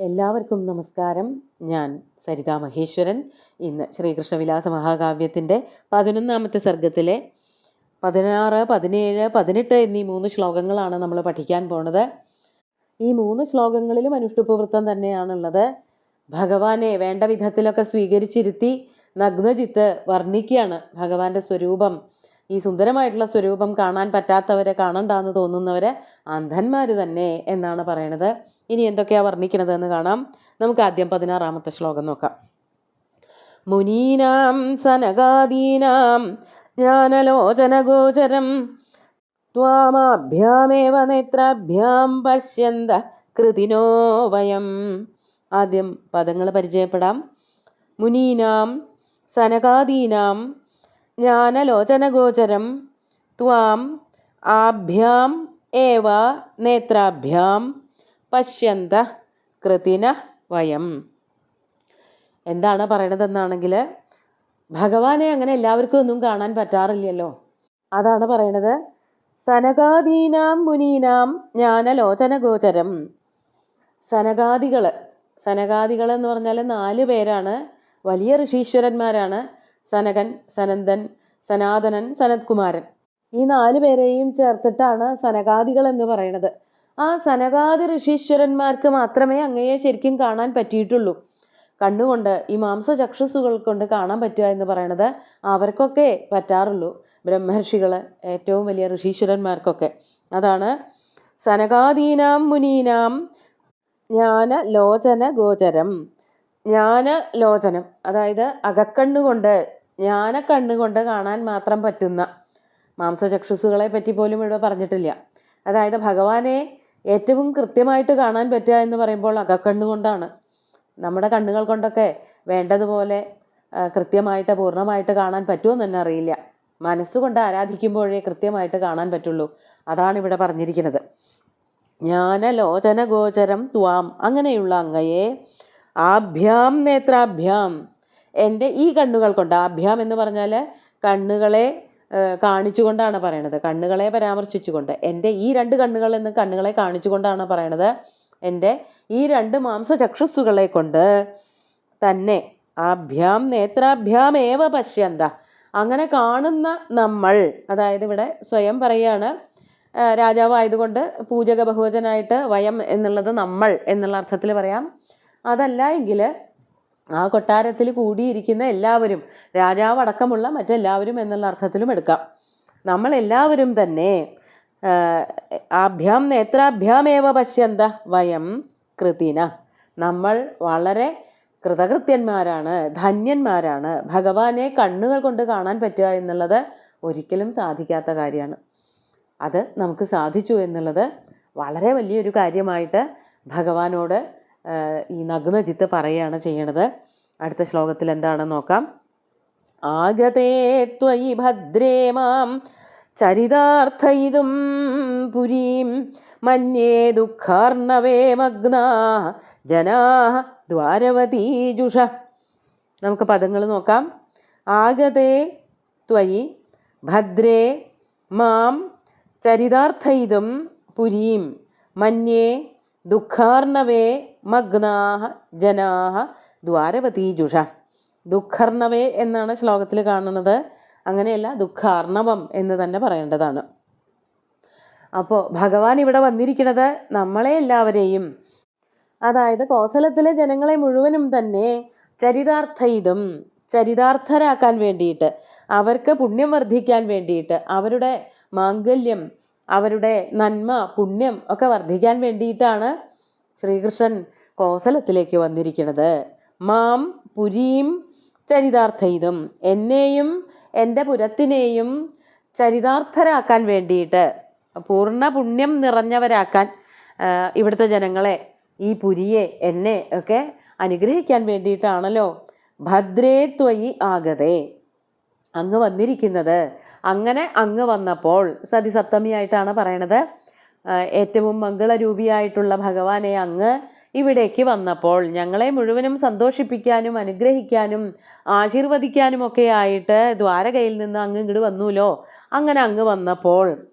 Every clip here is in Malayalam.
എല്ലാവർക്കും നമസ്കാരം. ഞാൻ സരിതാ മഹേശ്വരൻ. ഇന്ന് ശ്രീകൃഷ്ണവിലാസ മഹാകാവ്യത്തിൻ്റെ 11ാമത്തെ സർഗത്തിലെ 16, 17, 18 എന്നീ 3 ശ്ലോകങ്ങളാണ് നമ്മൾ പഠിക്കാൻ പോണത്. ഈ 3 ശ്ലോകങ്ങളിലും അനുഷ്ടുപ്വൃത്തം തന്നെയാണുള്ളത്. ഭഗവാനെ വേണ്ട വിധത്തിലൊക്കെ സ്വീകരിച്ചിരുത്തി നഗ്നജിത്ത് വർണ്ണിക്കുകയാണ് ഭഗവാന്റെ സ്വരൂപം. ഈ സുന്ദരമായിട്ടുള്ള സ്വരൂപം കാണാൻ പറ്റാത്തവരെ, കാണണ്ടാന്ന് തോന്നുന്നവരെ അന്ധന്മാർ തന്നെ എന്നാണ് പറയണത്. ഇനി എന്തൊക്കെയാ വർണ്ണിക്കണത് എന്ന് കാണാം. നമുക്ക് ആദ്യം 16ാമത്തെ ശ്ലോകം നോക്കാം. മുനീനാം സനകാദീനാം ജ്ഞാനലോചനഗോചരം ത്വാമാഭ്യാമേവ നേത്രാഭ്യാം പശ്യന്ത കൃതിനോ വയം. ആദ്യം പദങ്ങൾ പരിചയപ്പെടാം. മുനീനാം സനകാദീനാം ജ്ഞാനലോചനഗോചരം ത്വാം ആഭ്യാം ഏവ നേത്രാഭ്യാം പശ്യന്ത കൃതിന വയം. എന്താണ് പറയണതെന്നാണെങ്കിൽ, ഭഗവാനെ അങ്ങനെ എല്ലാവർക്കും ഒന്നും കാണാൻ പറ്റാറില്ലല്ലോ. അതാണ് പറയണത്. സനകാദീനാം മുനീനാം ജ്ഞാനലോചനഗോചരം. സനകാദികൾ എന്ന് പറഞ്ഞാൽ 4 പേരാണ്. വലിയ ഋഷീശ്വരന്മാരാണ്. സനകൻ, സനന്ദൻ, സനാതനൻ, സനത്കുമാരൻ. ഈ 4 പേരെയും ചേർത്തിട്ടാണ് സനകാദികൾ എന്ന് പറയുന്നത്. ആ സനകാദി ഋഷീശ്വരന്മാർക്ക് മാത്രമേ അങ്ങയെ ശരിക്കും കാണാൻ പറ്റിയിട്ടുള്ളൂ. കണ്ണുകൊണ്ട്, ഈ മാംസചക്ഷുസുകൾ കൊണ്ട് കാണാൻ പറ്റുക എന്ന് പറയണത് അവർക്കൊക്കെ പറ്റാറുള്ളൂ. ബ്രഹ്മർഷികൾ, ഏറ്റവും വലിയ ഋഷീശ്വരന്മാർക്കൊക്കെ. അതാണ് സനകാദീനാം മുനീനാം ജ്ഞാനലോചന ഗോചരം. ജ്ഞാനലോചനം, അതായത് അകക്കണ്ണുകൊണ്ട്, ജ്ഞാനക്കണ്ണുകൊണ്ട് കാണാൻ മാത്രം പറ്റുന്ന, മാംസചക്ഷുസുകളെ പറ്റി പോലും ഇവിടെ പറഞ്ഞിട്ടില്ല. അതായത് ഭഗവാനെ ഏറ്റവും കൃത്യമായിട്ട് കാണാൻ പറ്റുക എന്ന് പറയുമ്പോൾ അകക്കണ്ണുകൊണ്ടാണ്. നമ്മുടെ കണ്ണുകൾ കൊണ്ടൊക്കെ വേണ്ടതുപോലെ കൃത്യമായിട്ട് പൂർണ്ണമായിട്ട് കാണാൻ പറ്റുമെന്ന് തന്നെ അറിയില്ല. മനസ്സുകൊണ്ട് ആരാധിക്കുമ്പോഴേ കൃത്യമായിട്ട് കാണാൻ പറ്റുള്ളൂ. അതാണ് ഇവിടെ പറഞ്ഞിരിക്കുന്നത്. ജ്ഞാനലോചന ഗോചരം ത്വാം, അങ്ങനെയുള്ള അങ്ങയെ ആഭ്യാം നേത്രാഭ്യാം, എൻ്റെ ഈ കണ്ണുകൾ കൊണ്ട്, ആഭ്യാം എന്ന് പറഞ്ഞാൽ കണ്ണുകളെ കാണിച്ചുകൊണ്ടാണ് പറയണത്, കണ്ണുകളെ പരാമർശിച്ചുകൊണ്ട്. എൻ്റെ ഈ 2 കണ്ണുകൾ എന്ന് കണ്ണുകളെ കാണിച്ചുകൊണ്ടാണ് പറയണത്. എൻ്റെ ഈ 2 മാംസചക്ഷുസ്സുകളെ കൊണ്ട് തന്നെ ആഭ്യാം നേത്രാഭ്യാം ഏവ പശ്യന്ത, അങ്ങനെ കാണുന്ന നമ്മൾ, അതായത് ഇവിടെ സ്വയം പറയാണ്, രാജാവായതുകൊണ്ട് പൂജക ബഹുവചനായിട്ട് വയം എന്നുള്ളത് നമ്മൾ എന്നുള്ള അർത്ഥത്തിൽ പറയാം. അതല്ല എങ്കിൽ ആ കൊട്ടാരത്തിൽ കൂടിയിരിക്കുന്ന എല്ലാവരും, രാജാവ് അടക്കമുള്ള മറ്റെല്ലാവരും എന്നുള്ള അർത്ഥത്തിലും എടുക്കാം. നമ്മളെല്ലാവരും തന്നെ ആഭ്യാം നേത്രാഭ്യാമേവ പശ്യന്ത വയം കൃതിന, നമ്മൾ വളരെ കൃതകൃത്യന്മാരാണ്, ധന്യന്മാരാണ്. ഭഗവാനെ കണ്ണുകൾ കൊണ്ട് കാണാൻ പറ്റുക എന്നുള്ളത് ഒരിക്കലും സാധിക്കാത്ത കാര്യമാണ്. അത് നമുക്ക് സാധിച്ചു എന്നുള്ളത് വളരെ വലിയൊരു കാര്യമായിട്ട് ഭഗവാനോട് ഈ നഗ്നജിത്ത് പറയുകയാണ് ചെയ്യണത്. അടുത്ത ശ്ലോകത്തിൽ എന്താണെന്ന് നോക്കാം. ആഗതേ ത്വയി ഭദ്രേ മാം ചരിതാർത്ഥയിതും പുരീം മന്യേ ദുഃഖാർണവേ മഗ്നാ ജനാഃ ദ്വാരവതീജുഷ. നമുക്ക് പദങ്ങൾ നോക്കാം. ആഗതേ ത്വയി ഭദ്രേ മാം ചരിതാർത്ഥയിതും പുരീം മന്യേ ദുഃഖാർണവേ മഗ്നാഃ ജനാഃ ദ്വാരവതീജുഷ. ദുഃഖർണവേ എന്നാണ് ശ്ലോകത്തിൽ കാണുന്നത്. അങ്ങനെയല്ല, ദുഃഖാർണവം എന്ന് തന്നെ പറയേണ്ടതാണ്. അപ്പോൾ ഭഗവാൻ ഇവിടെ വന്നിരിക്കുന്നത് നമ്മളെ എല്ലാവരെയും, അതായത് കോസലത്തിലെ ജനങ്ങളെ മുഴുവനും തന്നെ ചരിതാർത്ഥയിതും, ചരിതാർത്ഥരാക്കാൻ വേണ്ടിയിട്ട്, അവർക്ക് പുണ്യം വർദ്ധിക്കാൻ വേണ്ടിയിട്ട്, അവരുടെ മാംഗല്യം, അവരുടെ നന്മ, പുണ്യം ഒക്കെ വർദ്ധിക്കാൻ വേണ്ടിയിട്ടാണ് ശ്രീകൃഷ്ണൻ കോസലത്തിലേക്ക് വന്നിരിക്കുന്നത്. മാം പുരീം ചരിതാർത്ഥയിതും, എന്നെയും എൻ്റെ പുരത്തിനെയും ചരിതാർത്ഥരാക്കാൻ വേണ്ടിയിട്ട്, പൂർണ്ണ പുണ്യം നിറഞ്ഞവരാക്കാൻ, ഇവിടുത്തെ ജനങ്ങളെ, ഈ പുരിയെ, എന്നെ ഒക്കെ അനുഗ്രഹിക്കാൻ വേണ്ടിയിട്ടാണല്ലോ ഭദ്രേ ത്വയി ആഗതേ, അങ്ങ് വന്നിരിക്കുന്നത്. അങ്ങനെ അങ്ങ് വന്നപ്പോൾ, സതിസപ്തമിയായിട്ടാണ് പറയണത്, ഏറ്റവും മംഗളരൂപിയായിട്ടുള്ള ഭഗവാനെ അങ്ങ് ഇവിടേക്ക് വന്നപ്പോൾ, ഞങ്ങളെ മുഴുവനും സന്തോഷിപ്പിക്കാനും അനുഗ്രഹിക്കാനും ആശീർവദിക്കാനും ഒക്കെ ആയിട്ട് ദ്വാരകയിൽ നിന്ന് അങ്ങ് ഇങ്ങോട്ട് വന്നുല്ലോ. അങ്ങനെ അങ്ങ് വന്നപ്പോൾ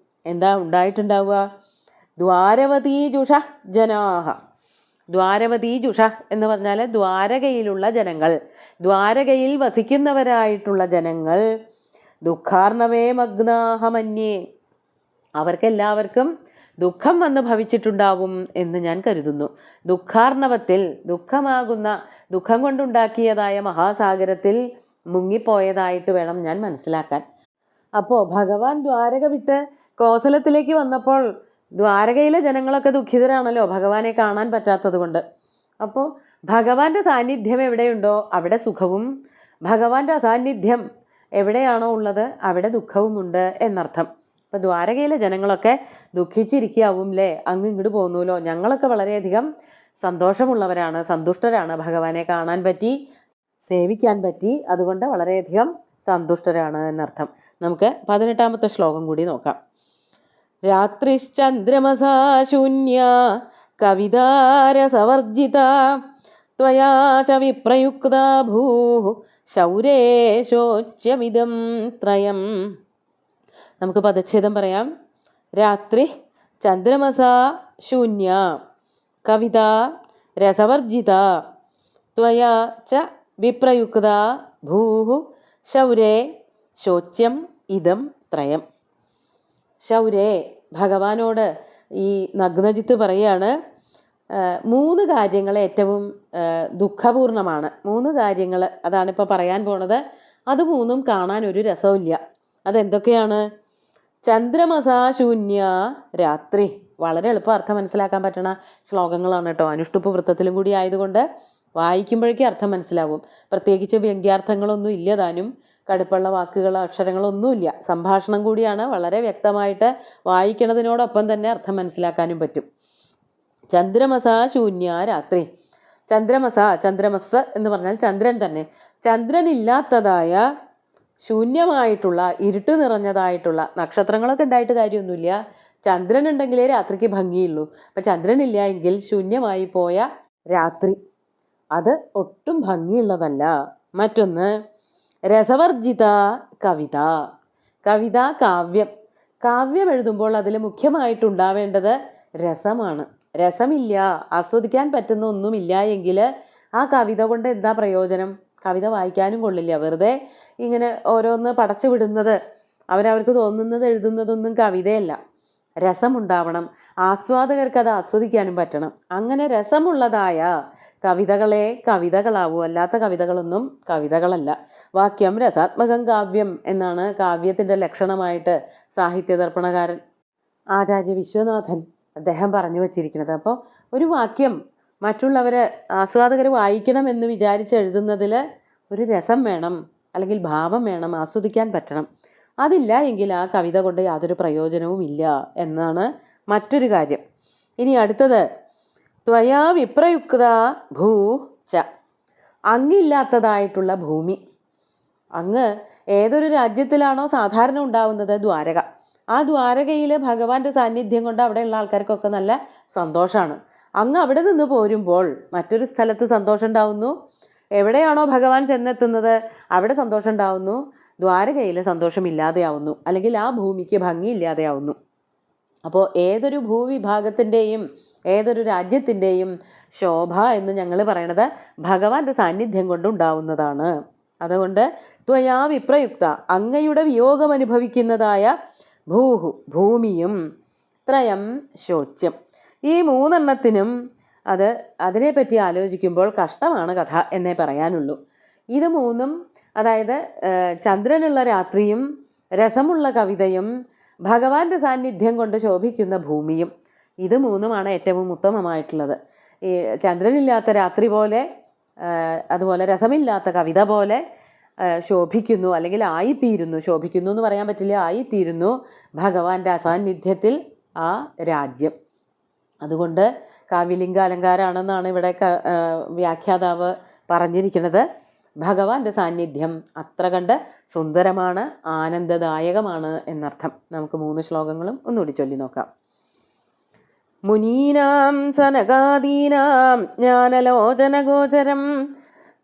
എന്താ ഉണ്ടായിട്ടുണ്ടാവുക? ദ്വാരവതീജുഷ ജനാഹ, ദ്വാരവതീജുഷ എന്ന് പറഞ്ഞാൽ ദ്വാരകയിലുള്ള ജനങ്ങൾ, ദ്വാരകയിൽ വസിക്കുന്നവരായിട്ടുള്ള ജനങ്ങൾ. ദുഃഖാർണവേ മഗ്നാഹമന്യേ, അവർക്കെല്ലാവർക്കും ദുഃഖം വന്ന് ഭവിച്ചിട്ടുണ്ടാവും എന്ന് ഞാൻ കരുതുന്നു. ദുഃഖാർണവത്തിൽ, ദുഃഖമാകുന്ന, ദുഃഖം കൊണ്ടുണ്ടാക്കിയതായ മഹാസാഗരത്തിൽ മുങ്ങിപ്പോയതായിട്ട് വേണം ഞാൻ മനസ്സിലാക്കാൻ. അപ്പോൾ ഭഗവാൻ ദ്വാരക വിട്ട് കോസലത്തിലേക്ക് വന്നപ്പോൾ ദ്വാരകയിലെ ജനങ്ങളൊക്കെ ദുഃഖിതരാണല്ലോ ഭഗവാനെ കാണാൻ പറ്റാത്തത് കൊണ്ട്. അപ്പോൾ ഭഗവാന്റെ സാന്നിധ്യം എവിടെയുണ്ടോ അവിടെ സുഖവും, ഭഗവാന്റെ അസാന്നിധ്യം എവിടെയാണോ ഉള്ളത് അവിടെ ദുഃഖവുമുണ്ട് എന്നർത്ഥം. ഇപ്പം ദ്വാരകയിലെ ജനങ്ങളൊക്കെ ദുഃഖിച്ചിരിക്കാവും അല്ലേ, അങ്ങ് ഇങ്ങോട്ട് പോകുന്നുല്ലോ. ഞങ്ങളൊക്കെ വളരെയധികം സന്തോഷമുള്ളവരാണ്, സന്തുഷ്ടരാണ്, ഭഗവാനെ കാണാൻ പറ്റി, സേവിക്കാൻ പറ്റി, അതുകൊണ്ട് വളരെയധികം സന്തുഷ്ടരാണ് എന്നർത്ഥം. നമുക്ക് 18ാമത്തെ ശ്ലോകം കൂടി നോക്കാം. രാത്രിശ്ചന്ദ്രമസാ ശൂന്യ കവിതാരസവർജിത ത്വയാ ച വിപ്രയുക്ത ഭൂഃ ശൗരേശോച്യമിദം ത്രയം. നമുക്ക് പദച്ഛേദം പറയാം. രാത്രി ചന്ദ്രമസാ ശൂന്യ കവിത രസവർജിത ത്വയാ ച വിപ്രയുക്ത ഭൂഃ ശൗരേ ശോച്യം ഇദം ത്രയം. ശൗരേ, ഭഗവാനോട് ഈ നഗ്നജിത്ത് പറയാണ്, 3 കാര്യങ്ങൾ ഏറ്റവും ദുഃഖപൂർണമാണ്. 3 കാര്യങ്ങൾ, അതാണിപ്പോൾ പറയാൻ പോണത്. അത് 3ഉം കാണാൻ ഒരു രസമില്ല. അതെന്തൊക്കെയാണ്? ചന്ദ്രമസാ ശൂന്യ രാത്രി. വളരെ എളുപ്പം അർത്ഥം മനസ്സിലാക്കാൻ പറ്റണ ശ്ലോകങ്ങളാണ് കേട്ടോ. അനുഷ്ടുപ്പ് വൃത്തത്തിലും കൂടി ആയതുകൊണ്ട് വായിക്കുമ്പോഴേക്കും അർത്ഥം മനസ്സിലാവും. പ്രത്യേകിച്ച് വ്യംഗ്യാർത്ഥങ്ങളൊന്നും ഇല്ല താനും, കടുപ്പുള്ള വാക്കുകളോ അക്ഷരങ്ങളൊന്നുമില്ല. സംഭാഷണം കൂടിയാണ്. വളരെ വ്യക്തമായിട്ട് വായിക്കണതിനോടൊപ്പം തന്നെ അർത്ഥം മനസ്സിലാക്കാനും പറ്റും. ചന്ദ്രമസാ ശൂന്യ രാത്രി. ചന്ദ്രമസ, ചന്ദ്രമസ് എന്ന് പറഞ്ഞാൽ ചന്ദ്രൻ തന്നെ. ചന്ദ്രനില്ലാത്തതായ ശൂന്യമായിട്ടുള്ള, ഇരുട്ട് നിറഞ്ഞതായിട്ടുള്ള, നക്ഷത്രങ്ങളൊക്കെ ഉണ്ടായിട്ട് കാര്യമൊന്നുമില്ല, ചന്ദ്രൻ ഉണ്ടെങ്കിലേ രാത്രിക്ക് ഭംഗിയുള്ളൂ. അപ്പം ചന്ദ്രനില്ല എങ്കിൽ ശൂന്യമായി പോയ രാത്രി അത് ഒട്ടും ഭംഗിയുള്ളതല്ല. മറ്റൊന്ന് രസവർജിത കവിത. കവിത കാവ്യം. കാവ്യം എഴുതുമ്പോൾ അതിൽ മുഖ്യമായിട്ടുണ്ടാവേണ്ടത് രസമാണ്. രസമില്ല, ആസ്വദിക്കാൻ പറ്റുന്ന ഒന്നുമില്ല എങ്കിൽ ആ കവിത കൊണ്ട് എന്താ പ്രയോജനം? കവിത വായിക്കാനും കൊള്ളില്ല. വെറുതെ ഇങ്ങനെ ഓരോന്ന് പടച്ചു വിടുന്നത്, അവരവർക്ക് തോന്നുന്നത് എഴുതുന്നതൊന്നും കവിതയല്ല. രസമുണ്ടാവണം, ആസ്വാദകർക്ക് അത് ആസ്വദിക്കാനും പറ്റണം. അങ്ങനെ രസമുള്ളതായ കവിതകളെ കവിതകളാവൂ, അല്ലാത്ത കവിതകളൊന്നും കവിതകളല്ല. വാക്യം രസാത്മകം കാവ്യം എന്നാണ് കാവ്യത്തിൻ്റെ ലക്ഷണമായിട്ട് സാഹിത്യദർപ്പണകാരൻ ആചാര്യ വിശ്വനാഥൻ അദ്ദേഹം പറഞ്ഞു വച്ചിരിക്കുന്നത്. അപ്പോൾ ഒരു വാക്യം മറ്റുള്ളവർ ആസ്വാദകർ വായിക്കണമെന്ന് വിചാരിച്ച് എഴുതുന്നതിൽ ഒരു രസം വേണം, അല്ലെങ്കിൽ ഭാവം വേണം, ആസ്വദിക്കാൻ പറ്റണം. അതില്ല എങ്കിൽ ആ കവിത കൊണ്ട് യാതൊരു പ്രയോജനവും ഇല്ല എന്നാണ് മറ്റൊരു കാര്യം. ഇനി അടുത്തത് ത്വയാ വിപ്രയുക്ത ഭൂ ച. അങ്ങില്ലാത്തതായിട്ടുള്ള ഭൂമി. അങ്ങ് ഏതൊരു രാജ്യത്തിലാണോ സാധാരണ ഉണ്ടാവുന്നത്, ദ്വാരക, ആ ദ്വാരകയിൽ ഭഗവാന്റെ സാന്നിധ്യം കൊണ്ട് അവിടെയുള്ള ആൾക്കാർക്കൊക്കെ നല്ല സന്തോഷമാണ്. അങ്ങ് അവിടെ നിന്ന് പോരുമ്പോൾ മറ്റൊരു സ്ഥലത്ത് സന്തോഷം ഉണ്ടാവുന്നു. എവിടെയാണോ ഭഗവാൻ ചെന്നെത്തുന്നത് അവിടെ സന്തോഷം ഉണ്ടാവുന്നു. ദ്വാരകയിൽ സന്തോഷമില്ലാതെയാവുന്നു, അല്ലെങ്കിൽ ആ ഭൂമിക്ക് ഭംഗിയില്ലാതെയാവുന്നു. അപ്പോൾ ഏതൊരു ഭൂവിഭാഗത്തിൻ്റെയും ഏതൊരു രാജ്യത്തിൻ്റെയും ശോഭ എന്ന് ഞങ്ങൾ പറയണത് ഭഗവാന്റെ സാന്നിധ്യം കൊണ്ടുണ്ടാവുന്നതാണ്. അതുകൊണ്ട് ത്വയാ വിപ്രയുക്ത, അങ്ങയുടെ വിയോഗം അനുഭവിക്കുന്നതായ ഭൂഹു ഭൂമിയും ത്രയം ശോച്യം. ഈ 3 അതിനെപ്പറ്റി ആലോചിക്കുമ്പോൾ കഷ്ടമാണ് കഥ എന്നേ പറയാനുള്ളൂ. ഇത് 3, അതായത് ചന്ദ്രനുള്ള രാത്രിയും രസമുള്ള കവിതയും ഭഗവാന്റെ സാന്നിധ്യം കൊണ്ട് ശോഭിക്കുന്ന ഭൂമിയും, ഇത് 3 ഏറ്റവും ഉത്തമമായിട്ടുള്ളത്. ഈ ചന്ദ്രനില്ലാത്ത രാത്രി പോലെ, അതുപോലെ രസമില്ലാത്ത കവിത പോലെ ശോഭിക്കുന്നു, അല്ലെങ്കിൽ ആയിത്തീരുന്നു. ശോഭിക്കുന്നു എന്ന് പറയാൻ പറ്റില്ല, ആയിത്തീരുന്നു ഭഗവാന്റെ അസാന്നിധ്യത്തിൽ ആ രാജ്യം. അതുകൊണ്ട് കാവ്യലിംഗ അലങ്കാരാണെന്നാണ് ഇവിടെ വ്യാഖ്യാതാവ് പറഞ്ഞിരിക്കുന്നത്. ഭഗവാന്റെ സാന്നിധ്യം അത്ര കണ്ട് സുന്ദരമാണ്, ആനന്ദദായകമാണ് എന്നർത്ഥം. നമുക്ക് 3 ശ്ലോകങ്ങളും ഒന്നുകൂടി ചൊല്ലി നോക്കാം. മുനീനാം സനകാദീനാം ജ്ഞാനലോചനഗോചരം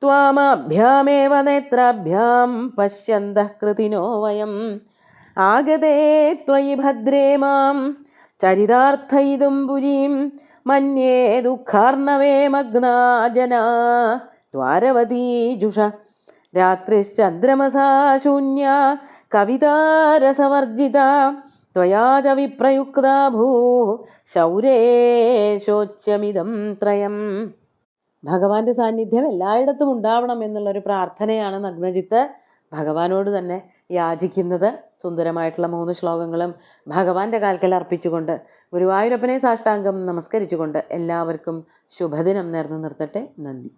ത്വാമാഭ്യാമേവ നേത്രാഭ്യാം പശ്യന്തഃ കൃതിനോ വയം ആഗതേ ത്വയി ഭദ്രേ മാം ചരിതാർത്ഥയിതും പുരീം മന്യേ ദുഃഖാർണവേ മഗ്നാ ജനാ ദ്വാരവതീജുഷ രാത്രിശ്ചന്ദ്രമസാ ശൂന്യ കവിതാരസവർജിത ത്വയാ ച വിപ്രയുക്താ ഭൂ ശൗരേ ശോച്യമിദം ത്രയം. ഭഗവാന്റെ സാന്നിധ്യം എല്ലായിടത്തും ഉണ്ടാവണം എന്നുള്ളൊരു പ്രാർത്ഥനയാണ് നഗ്നജിത്ത് ഭഗവാനോട് തന്നെ യാചിക്കുന്നത്. സുന്ദരമായിട്ടുള്ള 3 ശ്ലോകങ്ങളും ഭഗവാന്റെ കാൽക്കൽ അർപ്പിച്ചുകൊണ്ട് ഗുരുവായൂരപ്പനെ സാഷ്ടാംഗം നമസ്കരിച്ചുകൊണ്ട് എല്ലാവർക്കും ശുഭദിനം നേർന്നു നിർത്തട്ടെ. നന്ദി.